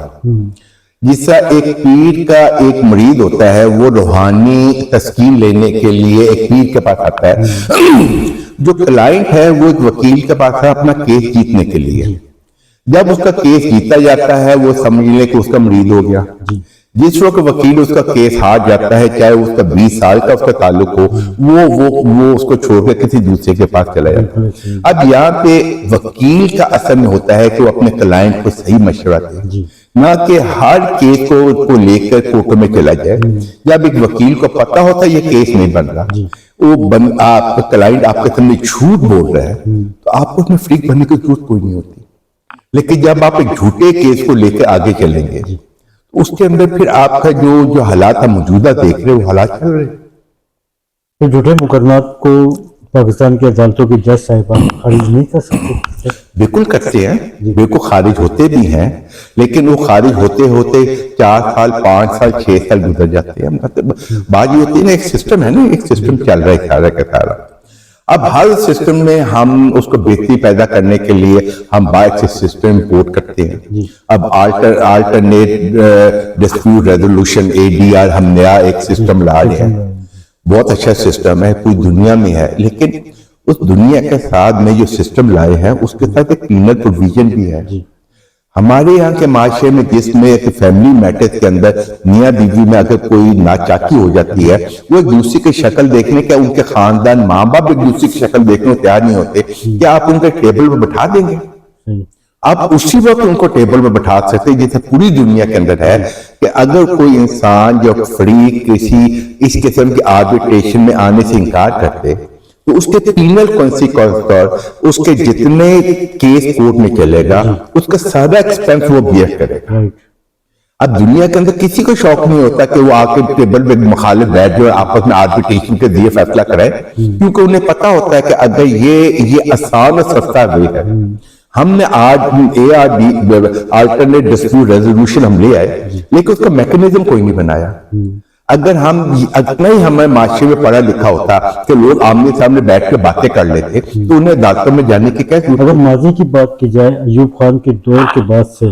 S2: جس طرح ایک پیر کا ایک مرید ہوتا ہے وہ روحانی تسکین لینے کے لیے ایک پیر کے پاس آتا ہے، جو کلائنٹ ہے وہ ایک وکیل کے پاس ہے اپنا کیس جیتنے کے لیے. جب اس کا کیس جیتا جاتا ہے وہ سمجھ لیں کہ اس کا مرید ہو گیا. جس وقت وکیل اس کا کیس ہار جاتا ہے چاہے اس کا 20 سال کا اس کا تعلق ہو وہ اس کو چھوڑ کے کسی دوسرے کے پاس چلا جاتا ہے. اب یہاں پہ وکیل کا اثر میں ہوتا ہے کہ وہ اپنے کلائنٹ کو صحیح مشورہ دے، نہ کہ ہر کیس کو لے کر کورٹ میں چلا جائے. جب ایک وکیل کو پتا ہوتا ہے یہ کیس نہیں بن رہا، وہ آپ کا کلائنٹ آپ کے سامنے جھوٹ بول رہا ہے تو آپ کو اس میں فریق بننے کی ضرورت کوئی نہیں ہوتی. لیکن جب آپ ایک جھوٹے کیس کو لے کے آگے چلیں گے اس کے اندر پھر آپ کا جو حالات ہم موجودہ دیکھ رہے ہیں وہ حالات چل رہے ہیں.
S1: تو جھوٹے مقدمات کو پاکستان کی عدالتوں کے جج صاحبان خارج نہیں کر سکتے؟ بالکل
S2: کرتے ہیں، بالکل خارج ہوتے بھی ہیں، لیکن وہ خارج ہوتے ہوتے 4 سال 5 سال 6 سال گزر جاتے ہیں. بات یہ ہوتی ہے نا ایک سسٹم ہے نا، ایک سسٹم چل رہا ہے سارا. اب ہر سسٹم میں ہم اس کو بہتری پیدا کرنے کے لیے ہم باہر سے سسٹم امپورٹ کرتے ہیں. اب آلٹرنیٹ ڈسپیوٹ ریزولوشن ADR ہم نیا ایک سسٹم لا رہے ہیں. بہت اچھا سسٹم ہے، پوری دنیا میں ہے، لیکن اس دنیا کے ساتھ میں جو سسٹم لائے ہیں اس کے ساتھ ایک پینل پروویژن بھی ہے. ہمارے یہاں کے معاشرے میں جس میں ایک فیملی میٹر کے اندر میاں بیوی میں اگر کوئی ناچاکی ہو جاتی ہے وہ ایک دوسرے کی شکل دیکھنے کے، ان کے خاندان ماں باپ ایک دوسرے کی شکل دیکھنے کو تیار نہیں ہوتے، کیا آپ ان کے ٹیبل پہ بٹھا دیں گے؟ آپ اسی وقت ان کو ٹیبل پہ بٹھا سکتے جیسے پوری دنیا کے اندر ہے کہ اگر کوئی انسان جو فریق کسی اس قسم کی آربیٹریشن میں آنے سے انکار کرتے تو اس کے پینل کانسیکوینس پر اس کے جتنے کیس کورٹ میں چلے گا اس کا سارا ایکسپینس وہ بیئر کرے گا. اب دنیا کے اندر کسی کو شوق نہیں ہوتا کہ وہ آ کے ٹیبل پہ مخالف بیٹھ جو آپس میں آربیٹریشن کے ذریعے فیصلہ کرے، کیونکہ انہیں پتا ہوتا ہے کہ اگر یہ آسان اور سستا وے ہے. ہم نے آج ARD آلٹرنیٹ ڈسپیوٹ ریزولوشن ہم لے آئے لیکن اس کا میکنزم کوئی نہیں بنایا. اگر ہم اتنا ہی ہمارے معاشرے میں پڑھا لکھا ہوتا کہ لوگ آمنے سامنے بیٹھ کے باتیں کر لیتے تو انہیں عدالتوں میں جانے کی کیا ضرورت؟
S1: اگر ماضی کی بات کی جائے ایوب خان کے دور کے بعد سے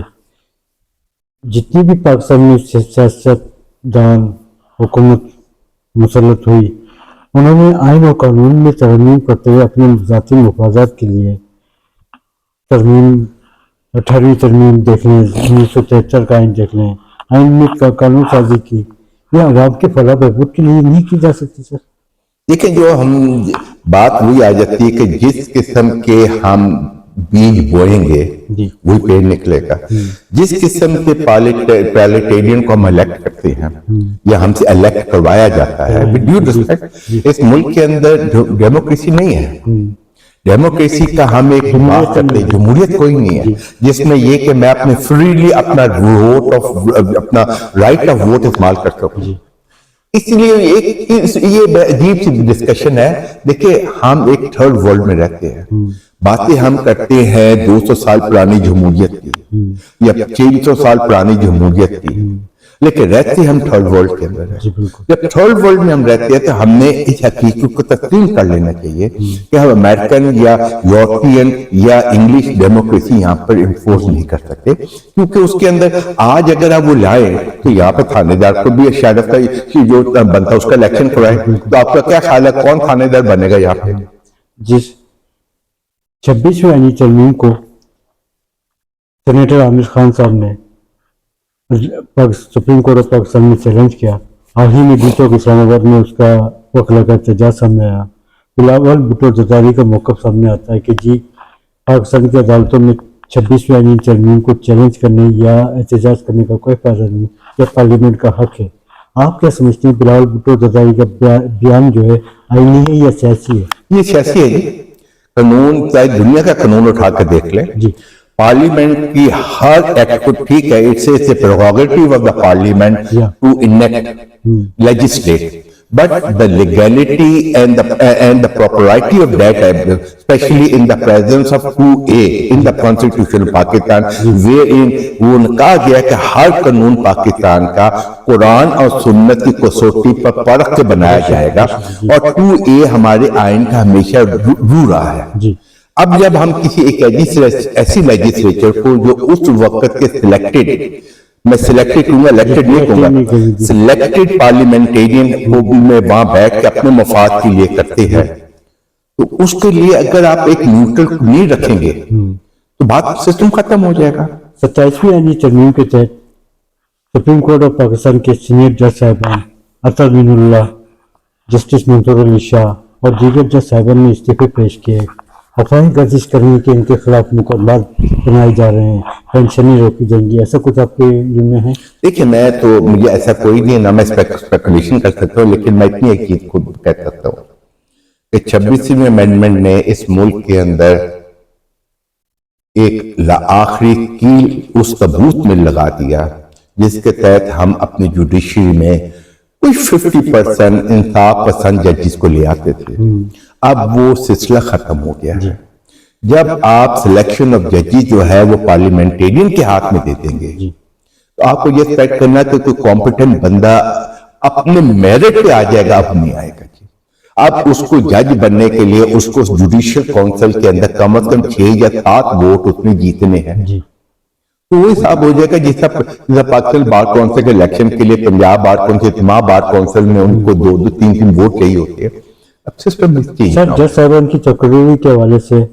S1: جتنی بھی پاکستان میں سیاست دان حکومت مسلط ہوئی انہوں نے آئین و قانون میں ترمیم کرتے ہوئے اپنے ذاتی مفادات کے لیے ترمیم 18ویں ترمیم دیکھ لیں، 1973 کا آئین دیکھ لیں، آئین میں قانون سازی کی. یہ عوام کے فلاح بہبود کے لیے نہیں کی جا سکتی سر؟
S2: دیکھیں جو ہم بات وہی آ جاتی ہے کہ جس قسم کے ہم بیج بوئیں گے وہی پیڑ نکلے گا. جس قسم کے پیلیٹیرین کو ہم الیکٹ کرتے ہیں یا ہم سے الیکٹ کروایا جاتا ہے ڈیو ریسپیکٹ، اس ملک کے اندر ڈیموکریسی نہیں ہے. ڈیموکریسی کا ہم ایک بات کرتے ہیں، جمہوریت کوئی نہیں ہے جس میں یہ کہ میں اپنے فریلی اپنا اپنا رائٹ آف ووٹ استعمال کر سکوں. اس لیے یہ عجیب سی ڈسکشن ہے. دیکھیں ہم ایک تھرڈ ورلڈ میں رہتے ہیں، باتیں ہم کرتے ہیں 200 سال پرانی جمہوریت کی یا 300 سال پرانی جمہوریت کی، لیکن رہتے ہم تھرڈ ورلڈ کے اندر ہیں. جب تھرڈ ورلڈ میں ہم رہتے ہیں تو ہم نے اس حقیقت کو تسلیم کر لینا چاہیے کہ ہم امریکن یا یورپین یا انگلش ڈیموکریسی یہاں پر انفورس نہیں کر سکتے، کیونکہ اس کے اندر آج اگر آپ وہ لائیں تو یہاں پر تھانے دار کو بھی شاید کا جو بنتا ہے اس کا الیکشن کرائے، تو آپ کا کیا خیال ہے کون تھانے دار بنے گا یہاں پہ؟
S1: جس 26ویں آئینی ترمیم کو سینیٹر عامر خان صاحب نے سپریم کورٹ آف پاکستان میں چیلنج کیا، حال ہی میں بیتوں کے اسلام آباد میں اس کا وکلا کا احتجاج سامنے آیا. بلاول بھٹو زرداری کا موقف سامنے آتا ہے کہ جی پاکستان کی عدالتوں میں 26ویں آئینی ترمیم کو چیلنج کرنے یا احتجاج کرنے کا کوئی فائدہ نہیں، یہ پارلیمنٹ کا حق ہے. آپ کیا سمجھتے ہیں بلاول بھٹو زرداری کا بیان جو ہے آئینی ہے یا سیاسی ہے؟
S2: یہ سیاسی ہے جی. قانون چاہے دنیا کا قانون اٹھا کے دیکھ لیں جی، پارلیمنٹ کی ہر ایکٹ کو ٹھیک ہے، it's a prerogative of the parliament to enact legislate, but the legality and the propriety of that, especially in the presence of 2A in the Constitution of Pakistan, wherein وہ کہا گیا کہ ہر قانون پاکستان کا قرآن اور سنت کی کسوٹی پر پرکھ کے بنایا جائے گا، اور 2A ہمارے آئین کا ہمیشہ رو رہا ہے۔ اب جب ہم کسی ایک ایسی لیجسلیچر کو جو اس وقت کے سلیکٹڈ، میں سلیکٹڈ کہوں گا، الیکٹڈ نہیں کہوں گا، سلیکٹڈ پارلیمنٹیرین کو بھی میں وہاں بیٹھ کے اپنے مفاد کے لیے کرتے ہیں، تو اس کے لیے اگر آپ ایک نیوٹرل نہیں رکھیں گے تو بات سسٹم ختم ہو جائے گا۔
S1: 27ویں آئینی ترمیم کے تحت سپریم کورٹ آف پاکستان کے سینئر جج صاحبان عطا مین اللہ، جسٹس منصور علی شاہ اور دیگر جج صاحبان نے استعفے پیش کیے۔ افواہیں گردش کرنے کے ان کے خلاف مقدمات بنائے جا رہے ہیں، پینشن نہیں روکی جائیں گی، ایسا کچھ آپ کے علم میں ہے؟
S2: دیکھیں، میں تو مجھے ایسا کوئی نہیں، نہ میں اسپیکولیشن کر سکتا ہوں، لیکن میں اتنی ایک چیز خود کہہ سکتا ہوں کہ 26ویں امینڈمنٹ نے اس ملک کے اندر ایک آخری کیل اس تابوت میں لگا دیا جس کے تحت ہم اپنی جوڈیشری میں کوئی 50% انصاف پسند ججز کو لے آتے تھے۔ اب وہ سلسلہ ختم ہو گیا ہے۔ جب آپ سلیکشن آف ججز جو ہے وہ پارلیمنٹیرین کے ہاتھ میں دے دیں گے تو آپ کو یہ ایکسپیکٹ کرنا کہ کوئی کمپیٹنٹ بندہ اپنے میرٹ پہ آ جائے گا، اب نہیں آئے گا۔ اب اس کو جج بننے کے لیے اس کو جوڈیشل کونسل کے اندر کم از کم 6 یا 7 ووٹ اس میں جیتنے ہیں، تو وہ حساب ہو جائے گا جس طرح پاکستان بار کونسل کے الیکشن کے لیے پنجاب بار کونسل، تمام بار کونسل میں ان کو 2-2 3-3 ووٹ چاہیے ہوتے ہیں۔ اب سسٹم
S1: سر، جج صاحبان کی تقرری کے حوالے سے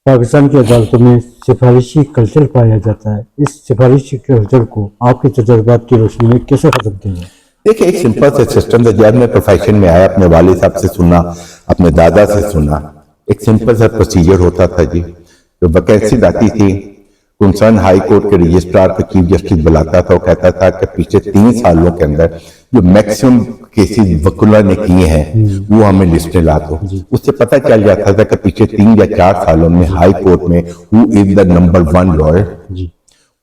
S1: پاکستان کی عدالتوں میں سفارشی کلچر پایا جاتا ہے، اس سفارشی کلچر کو آپ کے تجربات کی روشنی میں کیسے ختم کیا جائے؟
S2: دیکھیں، ایک سمپل سے سسٹم تھا۔ جب میں پروفیشن میں آیا، اپنے والد صاحب سے سنا، اپنے دادا سے سنا، ایک سمپل سا پروسیجر ہوتا تھا جی۔ جو ویکینسی آتی تھی، کنسرن ہائی کورٹ کے رجسٹرار کو چیف جسٹس بلاتا تھا، وہ کہتا تھا کہ پچھلے 3 سالوں کے اندر جو میکسیمم کیسز وکلا نے کیے ہیں وہ ہمیں لسٹیں لا دو۔ اس سے پتہ چل جاتا تھا کہ پچھلے 3 یا 4 سالوں میں ہائی کورٹ میں who is the number 1 lawyer،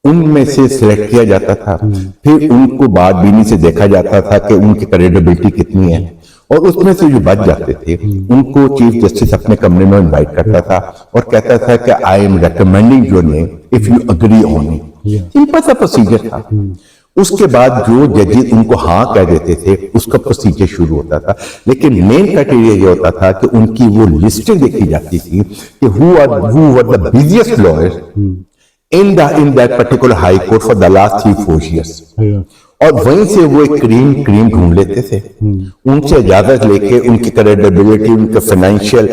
S2: ان میں سے سلیکٹ کیا جاتا تھا۔ پھر ان کو بات بینی سے دیکھا جاتا تھا کہ ان کی کریڈیبلٹی کتنی ہے، اور اس میں سے جو بچ جاتے تھے ان کو چیف جسٹس اپنے کمرے میں انوائٹ کرتا تھا اور کہتا تھا کہ I am recommending your name if you agree on it. Simple سا پروسیجر تھا۔ اس کے بعد جو ججز ان کو ہاں کہہ دیتے تھے اس کا پروسیجر شروع ہوتا تھا، لیکن مین کرائٹیریا یہ ہوتا تھا کہ ان کی وہ لسٹیں دیکھی جاتی تھی کہ who were the busiest lawyers in that particular high court for the last 3-4 years، اور وہیں سے وہ ایک کریم ڈھونڈ لیتے تھے، ان سے اجازت لے کے ان کی کریڈیبلٹی، ان کے فائنینشیل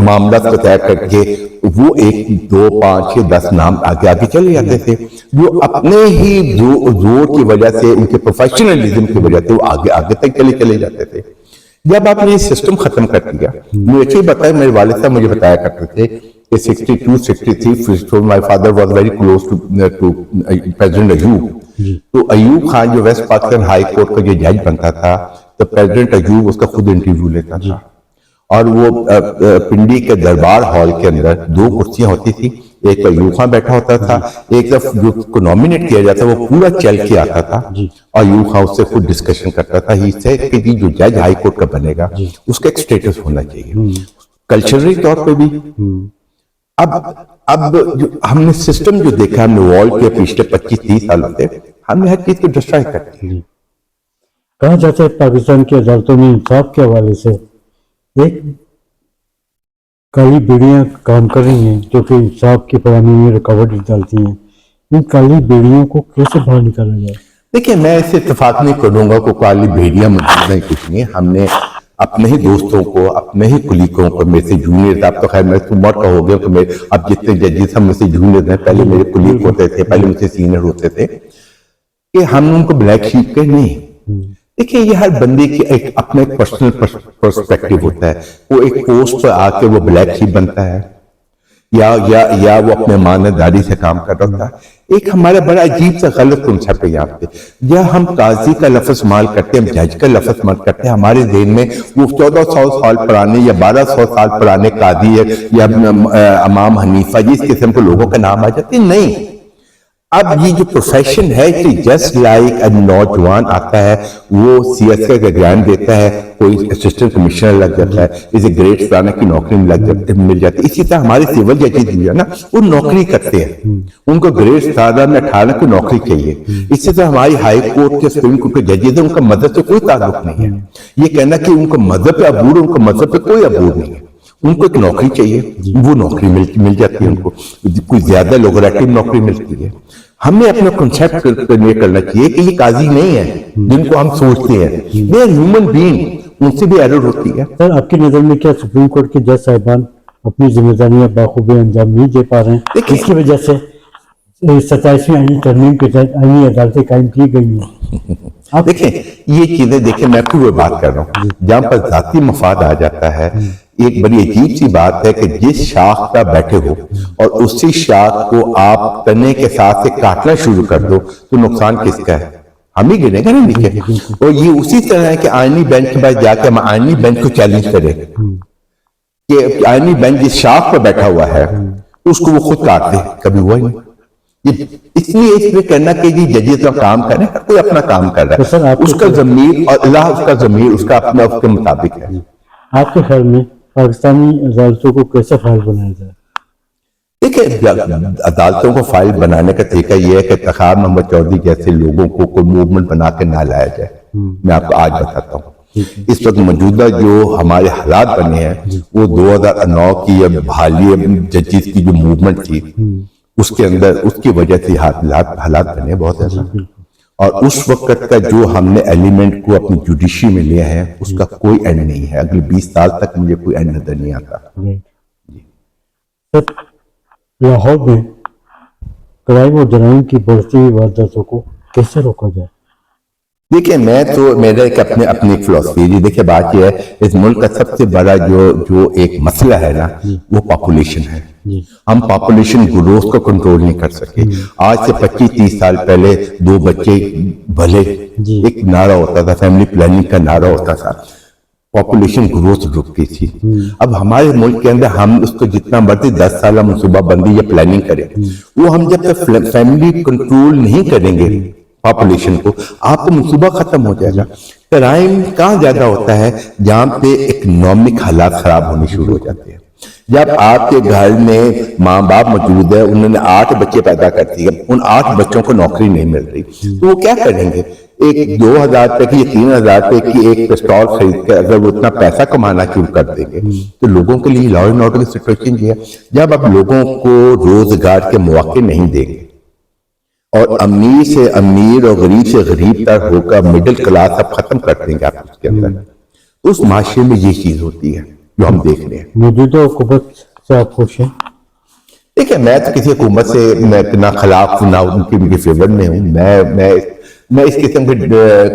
S2: معاملات کو طے کر کے وہ 1 2 5 6 10 نام آگے چلے جاتے تھے، جو اپنے ہی زور کی وجہ سے، ان کے پروفیشنلزم کی وجہ سے وہ آگے تک چلے جاتے تھے۔ جب آپ نے یہ سسٹم ختم کر دیا، مجھے اچھے بتایا، میرے والد صاحب مجھے بتایا کرتے تھے کہ 62-63 my father was very close to President Ayub، تو ایوب خان جو ویسٹ پاکستان ہائی کورٹ کا جو جج بنتا تھا تو پریزیڈنٹ ایوب اس کا خود انٹرویو لیتا تھا، اور وہ پنڈی کے دربار ہال کے اندر 2 کرسیاں ہوتی تھی، ایک ایوب خان بیٹھا ہوتا تھا، ایک طرف جو کو نومینیٹ کیا جاتا وہ پورا چل کے آتا تھا، اور ایوب خان اس سے خود ڈسکشن کرتا تھا، ہی سے کہ جو جج ہائی کورٹ کا بنے گا اس کا ایک سٹیٹس ہونا چاہیے کلچرلی طور پہ بھی۔ اب جو ہم نے سسٹم جو دیکھا، ہم نے وال کے پچھلے 25-30 سالوں سے ہم نے ہر چیز کو ڈسٹرائے کر دیا۔
S1: کہا جاتا ہے پاکستان کی عدالتوں میں انصاف کے حوالے سے ایک کالی بیڑیاں کام کر رہی ہیں جو کہ انصاف کی فراہمی میں رکاوٹ ڈالتی ہیں، ان کالی بیڑیوں کو کیسے باہر نکالا جائے؟
S2: دیکھیں، میں اس سے اتفاق نہیں کروں گا کہ کالی بھیڑیاں موجود ہیں، کچھ نہیں۔ ہم نے اپنے ہی دوستوں کو، اپنے ہی کلیگوں کو، میرے سے جونیئر، اب تو خیر میں عمر کا ہو گیا کہ اب جتنے ججز ہم سے جونیئر ہیں، پہلے میرے کلیگ ہوتے تھے، پہلے مجھ سے سینئر ہوتے تھے، کہ ہم ان کو بلیک شیپ کے نہیں۔ دیکھیں، یہ ہر بندے کی ایک اپنا ایک پرسنل پرسپیکٹیو ہوتا ہے، وہ ایک پوسٹ پر آ کے وہ بلیک شیپ بنتا ہے یا وہ اپنے مانداری سے کام کر رہا تھا۔ ایک ہمارا بڑا عجیب سا غلط کنسیپٹ ہے یہاں پہ، یا ہم قاضی کا لفظ استعمال کرتے ہیں، ہم جج کا لفظ استعمال کرتے ہیں، ہمارے ذہن میں وہ 1400 سال پرانے یا 1200 سال پرانے قاضی ہے یا امام حنیفہ، جس قسم کے لوگوں کا نام آ جاتے ہیں۔ نہیں، اب یہ جو پروفیشن ہے کہ جسٹ لائک نوجوان آتا ہے وہ سی ایس کا ایگزام دیتا ہے, کوئی اسسٹنٹ کمشنر لگ جاتا ہے, اسے گریڈ فلانا کی نوکری مل جاتی ہے. اسی طرح ہمارے سول ججز بھی ہے نا, وہ نوکری کرتے ہیں, ان کو گریڈ 17 میں 18 کی نوکری چاہیے. اسی طرح ہماری ہائی کورٹ کے سپریم کورٹ کے ججز ہیں, ان کا مذہب سے کوئی تعلق نہیں ہے. یہ کہنا کہ ان کو مذہب پہ عبور ہے, ان کو مذہب پہ کوئی عبور نہیں ہے, ان کو ایک نوکری چاہیے, وہ نوکری مل جاتی ہے ان کو, کوئی زیادہ لوگریٹو نوکری ملتی ہے. ہمیں اپنا کنسیپٹ یہ کرنا چاہیے کہ یہ قاضی نہیں ہے جن کو ہم سوچتے ہیں, they are human being, ان سے بھی ایرر ہوتی ہے.
S1: سر آپ کی نظر میں کیا سپریم کورٹ کے جج صاحبان اپنی ذمہ داریاں بخوبی انجام نہیں دے پا رہے ہیں, اس کی وجہ سے 27ویں آئینی ترمیم کے تحت آئینی عدالتیں قائم کی گئی ہیں؟
S2: دیکھیں یہ چیزیں, دیکھیں میں پھر وہ بات کر رہا ہوں جہاں پر ذاتی مفاد آ جاتا ہے. ایک بڑی عجیب سی بات ہے کہ جس شاخ کا بیٹھے ہو اور اسی شاخ کو آپ تنے کے ساتھ سے کاٹنا شروع کر دو تو نقصان کس کا ہے؟ ہم ہی گریں گے نا نیچے. اور یہ اسی طرح ہے کہ آئینی بینچ کے پاس جا کے ہم آئینی بینچ کو چیلنج کریں کہ آئینی بینچ جس شاخ پر بیٹھا ہوا ہے اس کو وہ خود کاٹ دے. کبھی ہوا ہی نہیں. اس لیے کہنا کہ جی ججز کا کام کریں, کوئی اپنا کام کر رہا ہے, اس کا ضمیر اور اللہ اس کا ضمیر اس کا اپنا اس کے مطابق ہے.
S1: آپ کے خیال میں پاکستانی عدالتوں کو کیسے فائل بنایا جائے؟
S2: دیکھیں عدالتوں کو فائل بنانے کا طریقہ یہ ہے کہ تخار محمد چودھری جیسے لوگوں کو کوئی موومنٹ بنا کے نہ لایا جائے. میں آپ کو آج بتاتا ہوں. اس وقت موجودہ جو ہمارے حالات بنے ہیں وہ 2009 کی بحالی ججز کی جو موومنٹ تھی اس کے اندر اس کی وجہ سے حالات بنے بہت زیادہ. اور اس وقت کا جو ہم نے ایلیمنٹ کو اپنی جوڈیشری میں لیا ہے اس کا کوئی اینڈ نہیں ہے. اگلے 20 سال تک مجھے کوئی اینڈ نظر نہیں آتا.
S1: سر لاہور میں کرائم اور جرائم کی بڑھتی ہوئی وارداتوں کو کیسے روکا جائے؟
S2: دیکھیں میں تو میرا ایک اپنی فلسفی ہے. دیکھیں بات یہ ہے اس ملک کا سب سے بڑا جو ایک مسئلہ ہے نا وہ پاپولیشن ہے. ہم پاپولیشن گروتھ کو کنٹرول نہیں کر سکے. آج سے 25-30 سال پہلے 2 بچے بھلے ایک نعرہ ہوتا تھا, فیملی پلاننگ کا نعرہ ہوتا تھا, پاپولیشن گروتھ رکتی تھی. اب ہمارے ملک کے اندر ہم اس کو جتنا مرضی 10 سالہ منصوبہ بندی یا پلاننگ کریں, وہ ہم جب تک فیملی کنٹرول نہیں کریں گے پاپولیشن کو, آپ کو منصوبہ ختم ہو جائے گا. کرائم کہاں زیادہ ہوتا ہے جہاں پہ اکنامک حالات خراب ہونے شروع ہو جاتے ہیں. جب آپ کے گھر میں ماں باپ موجود ہے, انہوں نے 8 بچے پیدا کر دیے, ان 8 بچوں کو نوکری نہیں مل رہی, تو وہ کیا کریں گے؟ ایک 2000 روپے کی یا 3000 روپے کی ایک پسٹول خرید کے اگر وہ اتنا پیسہ کمانا شروع کر دیں گے تو لوگوں کے لیے لا اینڈ آرڈر کی سچویشن یہ ہے. جب آپ لوگوں کو روزگار کے مواقع نہیں دیں گے اور امیر سے امیر اور غریب سے غریب تک ہو کر مڈل کلاس اب ختم کر دیں گے آپ اس کے اندر, اس معاشرے میں یہ چیز ہوتی ہے جو ہم دیکھ رہے ہیں.
S1: موجودہ حکومت سے آپ خوش ہیں؟
S2: دیکھیں میں تو کسی حکومت سے نہ خلاف نہ ان کی مجھے فیور میں ہوں. میں اس قسم کے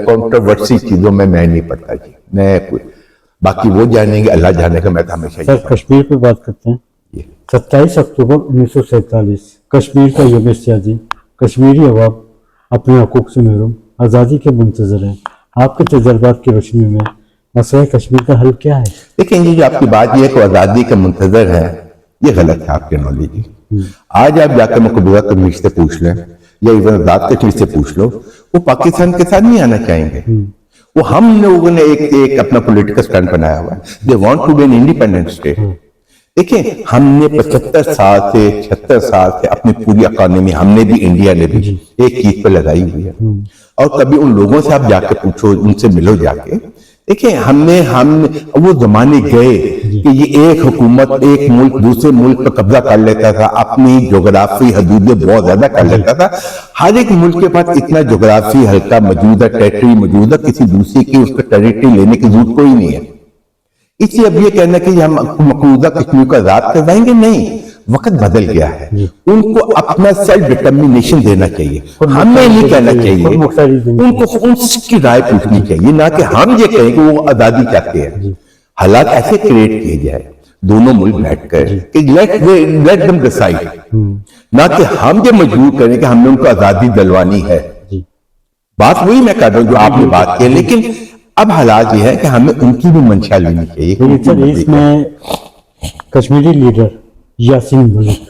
S2: کنٹروورسی چیزوں میں نہیں پڑتا جی. میں باقی وہ جانیں گے, اللہ جانے کا. میں تو ہمیشہ
S1: سر کشمیر پہ بات کرتے ہیں. 27 اکتوبر 1947 کشمیر کا یوم سیاسی. کشمیری عوام اپنے حقوق سے محروم, آزادی کے منتظر ہیں. آپ کے تجربات کی روشنی میں مسئلہ کشمیر کا حل کیا ہے؟
S2: دیکھیں یہ جو آپ کی بات یہ ہے کہ آزادی کے منتظر ہے, یہ غلط ہے آپ کے نالج. آج آپ جا کے مقبوضہ کشمیر سے پوچھ لیں یا ایون آزاد کشمیر سے پوچھ لو, وہ پاکستان کے ساتھ نہیں آنا چاہیں گے. وہ ہم لوگوں نے ایک اپنا پولیٹیکل اسٹینڈ بنایا ہوا ہے. They want to be an independent state. دیکھیں ہم نے 75 سال سے 76 سال سے اپنی پوری اکانومی ہم نے بھی, انڈیا نے بھی ایک چیز پہ لگائی ہوئی ہے. اور کبھی ان لوگوں سے آپ جا کے پوچھو, ان سے ملو جا کے. دیکھیں ہم وہ زمانے گئے کہ یہ ایک حکومت ایک ملک دوسرے ملک پر قبضہ کر لیتا تھا, اپنی جغرافی حدودیں بہت زیادہ کر لیتا تھا. ہر ایک ملک کے پاس اتنا جغرافی حلقہ موجود ہے, ٹیریٹری موجود ہے, کسی دوسرے کی اس پر ٹیریٹری لینے کی ضرورت کوئی نہیں ہے. اس لیے اب یہ کہنا کہ ہم مقبوضہ کشمیر کو آزاد کروائیں گے, نہیں. وقت بدل گیا ہے. ان کو اپنا سیلف ڈٹرمینیشن دینا چاہیے, ہمیں نہیں کہنا چاہیے. ان کو ان کی رائے پوچھنی چاہیے, نہ کہ ہم یہ کہیں کہ وہ آزادی چاہتے ہیں. حالات ایسے کریٹ کیے جائے دونوں ملک بیٹھ کر کہ لیٹ دم ڈیسائیڈ, نہ کہ ہم یہ مجبور کریں کہ ہم نے ان کو آزادی دلوانی ہے. بات وہی میں کر رہا ہوں جو آپ نے بات کی, لیکن اب حالات یہ ہے کہ ہمیں ان کی بھی منشا لینی چاہیے.
S1: اس میں Kashmiri leader Yasin Malik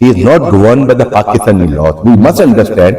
S2: he is not governed by the Pakistani laws. We must understand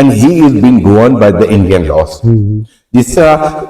S2: and he is being governed by the Indian laws.